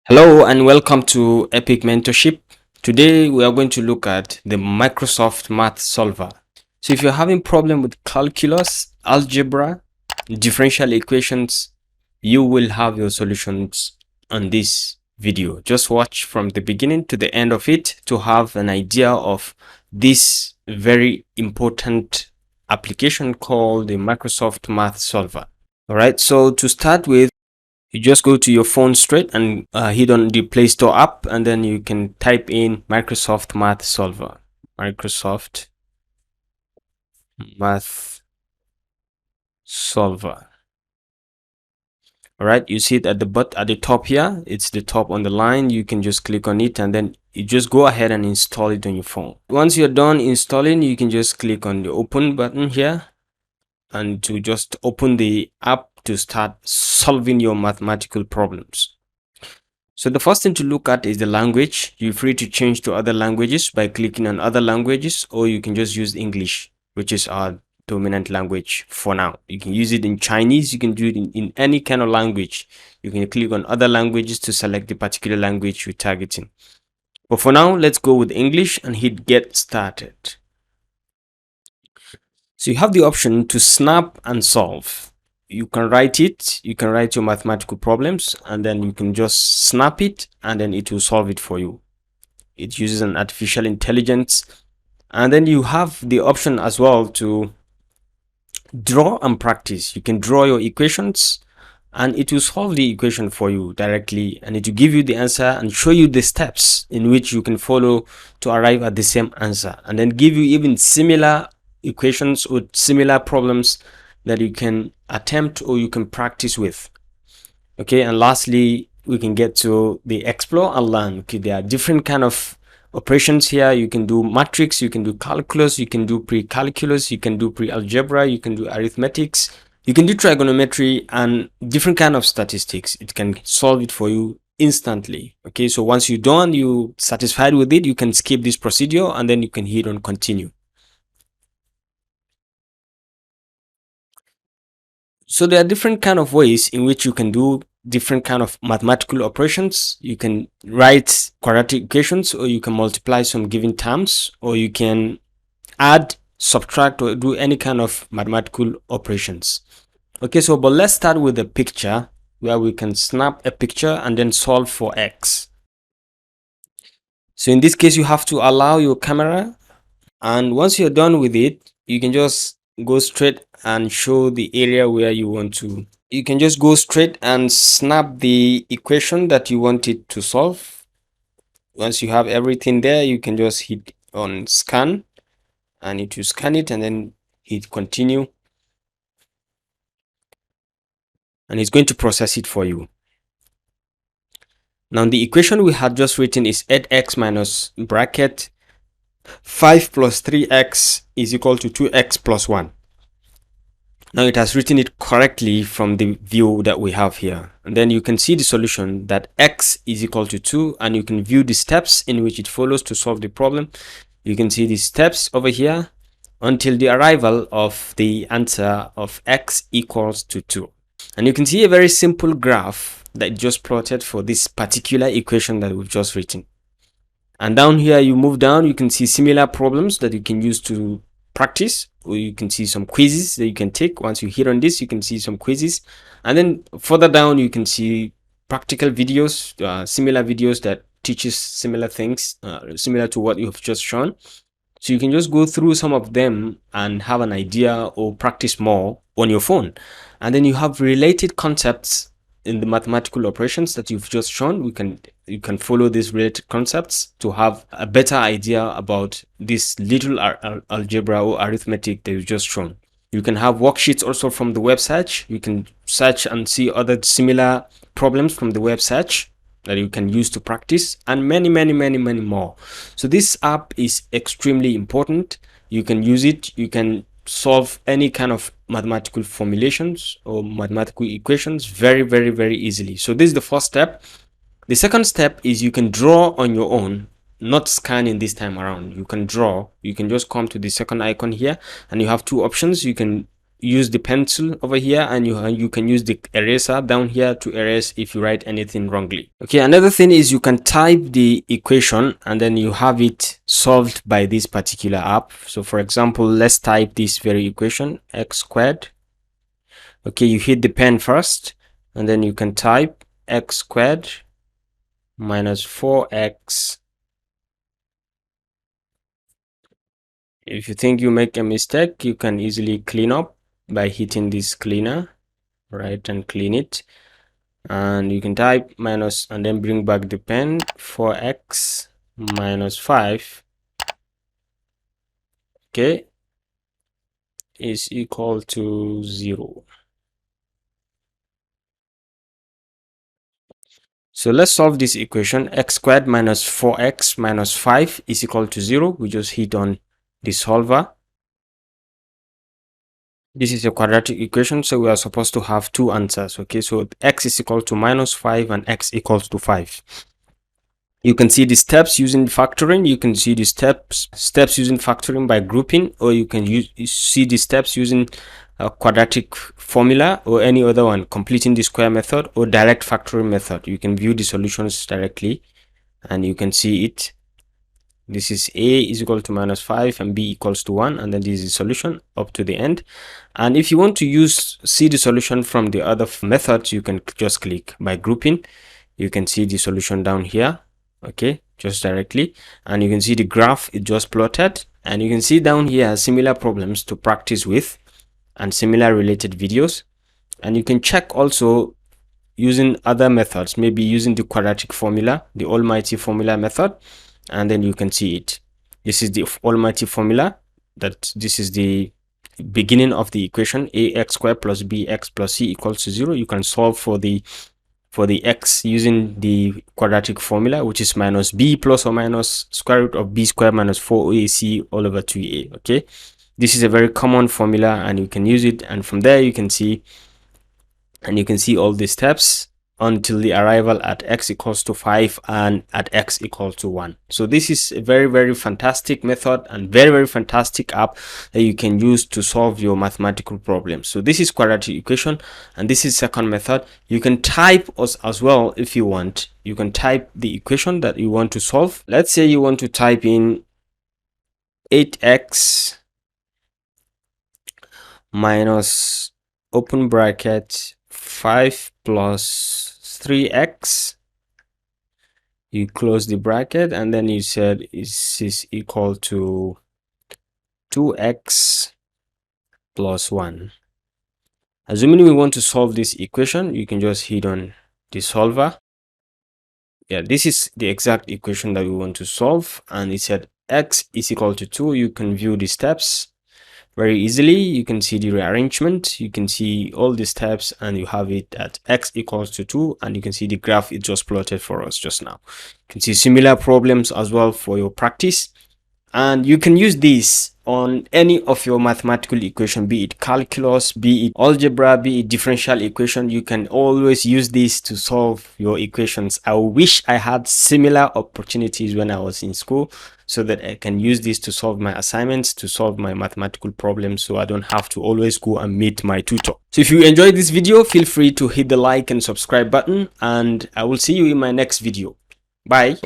Hello and welcome to Epic Mentorship. Today we are going to look at the Microsoft Math Solver. So if you're having problem with calculus, algebra, differential equations, you will have your solutions on this video. Just watch from the beginning to the end of it to have an idea of this very important application called the Microsoft Math Solver. All right, so to start with, you just go to your phone straight and hit on the Play Store app, and then you can type in Microsoft Math Solver. Microsoft Math Solver. All right, you see it at the top here. It's the top on the line. You can just click on it and then you just go ahead and install it on your phone. Once you're done installing, you can just click on the open button here and to just open the app to start solving your mathematical problems. So the first thing to look at is the language. You're free to change to other languages by clicking on other languages, or you can just use English, which is our dominant language for now. You can use it in Chinese, you can do it in any kind of language. You can click on other languages to select the particular language you're targeting. But for now, let's go with English and hit get started. So you have the option to snap and solve. You can write it, you can write your mathematical problems, and then you can just snap it and then it will solve it for you. It uses an artificial intelligence. And then you have the option as well to draw and practice. You can draw your equations and it will solve the equation for you directly, and it will give you the answer and show you the steps in which you can follow to arrive at the same answer, and then give you even similar equations or similar problems that you can attempt or you can practice with. Okay, and lastly, we can get to the explore and learn. Okay, there are different kind of operations here. You can do matrix, you can do calculus, you can do pre-calculus, you can do pre-algebra, you can do arithmetics, you can do trigonometry, and different kind of statistics. It can solve it for you instantly. Okay, so once you're done, you're satisfied with it, you can skip this procedure and then you can hit on continue. So there are different kind of ways in which you can do different kind of mathematical operations. You can write quadratic equations, or you can multiply some given terms, or you can add, subtract, or do any kind of mathematical operations. Okay, so but let's start with a picture where we can snap a picture and then solve for x. So in this case, you have to allow your camera, and once you're done with it, you can just go straight and show the area where you want to. You can just go straight and snap the equation that you want it to solve. Once you have everything there, you can just hit on scan and it will scan it, and then hit continue, and it's going to process it for you. Now the equation we had just written is 8x minus bracket 5 plus 3x is equal to 2x plus 1. Now it has written it correctly from the view that we have here. And then you can see the solution that x is equal to 2, and you can view the steps in which it follows to solve the problem. You can see the steps over here until the arrival of the answer of x equals to 2. And you can see a very simple graph that just plotted for this particular equation that we've just written. And down here, you move down, you can see similar problems that you can use to practice, or you can see some quizzes that you can take. Once you hit on this, you can see some quizzes, and then further down you can see practical videos, similar videos that teaches similar things, similar to what you have just shown. So you can just go through some of them and have an idea or practice more on your phone. And then you have related concepts in the mathematical operations that you've just shown. You can follow these related concepts to have a better idea about this little algebra or arithmetic that you've just shown. You can have worksheets also from the web search. You can search and see other similar problems from the web search that you can use to practice, and many more. So this app is extremely important. You can use it, you can solve any kind of mathematical formulations or mathematical equations very easily. So this is the first step. The second step is you can draw on your own, not scanning this time around. You can draw. You can just come to the second icon here, and you have two options. You can use the pencil over here, and you can use the eraser down here to erase if you write anything wrongly. Okay, another thing is you can type the equation and then you have it solved by this particular app. So for example, let's type this very equation, x squared. Okay, you hit the pen first and then you can type x squared minus 4x. If you think you make a mistake, you can easily clean up by hitting this cleaner, right, and clean it. And you can type minus and then bring back the pen, 4x minus 5, okay, is equal to 0. So let's solve this equation. X squared minus 4x minus 5 is equal to 0. We just hit on the solver. This is a quadratic equation, so we are supposed to have two answers. Okay, so x is equal to minus 5 and x equals to 5. You can see the steps using factoring. You can see the steps using factoring by grouping, or you can see the steps using a quadratic formula or any other one, completing the square method or direct factoring method. You can view the solutions directly and you can see it. This is a is equal to minus 5 and b equals to 1, and then this is the solution up to the end. And if you want to see the solution from the other methods, you can just click by grouping. You can see the solution down here, okay, just directly, and you can see the graph it just plotted, and you can see down here similar problems to practice with and similar related videos. And you can check also using other methods, maybe using the quadratic formula, the almighty formula method, and then you can see it. This is the almighty formula, that this is the beginning of the equation, ax squared plus bx plus c equals to 0. You can solve for the x using the quadratic formula, which is minus b plus or minus square root of b squared minus 4ac all over 2a. Okay, this is a very common formula and you can use it, and from there you can see all the steps until the arrival at x equals to 5 and at x equals to 1. So this is a very fantastic method and very fantastic app that you can use to solve your mathematical problems. So this is quadratic equation, and this is second method. You can type as well if you want. You can type the equation that you want to solve. Let's say you want to type in 8x minus open bracket 5 plus 3x. You close the bracket and then you said is equal to 2x plus 1. Assuming we want to solve this equation, you can just hit on the solver. Yeah, this is the exact equation that we want to solve, and it said x is equal to 2. You can view the steps very easily. You can see the rearrangement, you can see all the steps, and you have it at x equals to 2, and you can see the graph it just plotted for us just now. You can see similar problems as well for your practice, and you can use this on any of your mathematical equation, be it calculus, be it algebra, be it differential equation. You can always use this to solve your equations. I wish I had similar opportunities when I was in school, so that I can use this to solve my assignments, to solve my mathematical problems, so I don't have to always go and meet my tutor. So if you enjoyed this video, feel free to hit the like and subscribe button, and I will see you in my next video. Bye.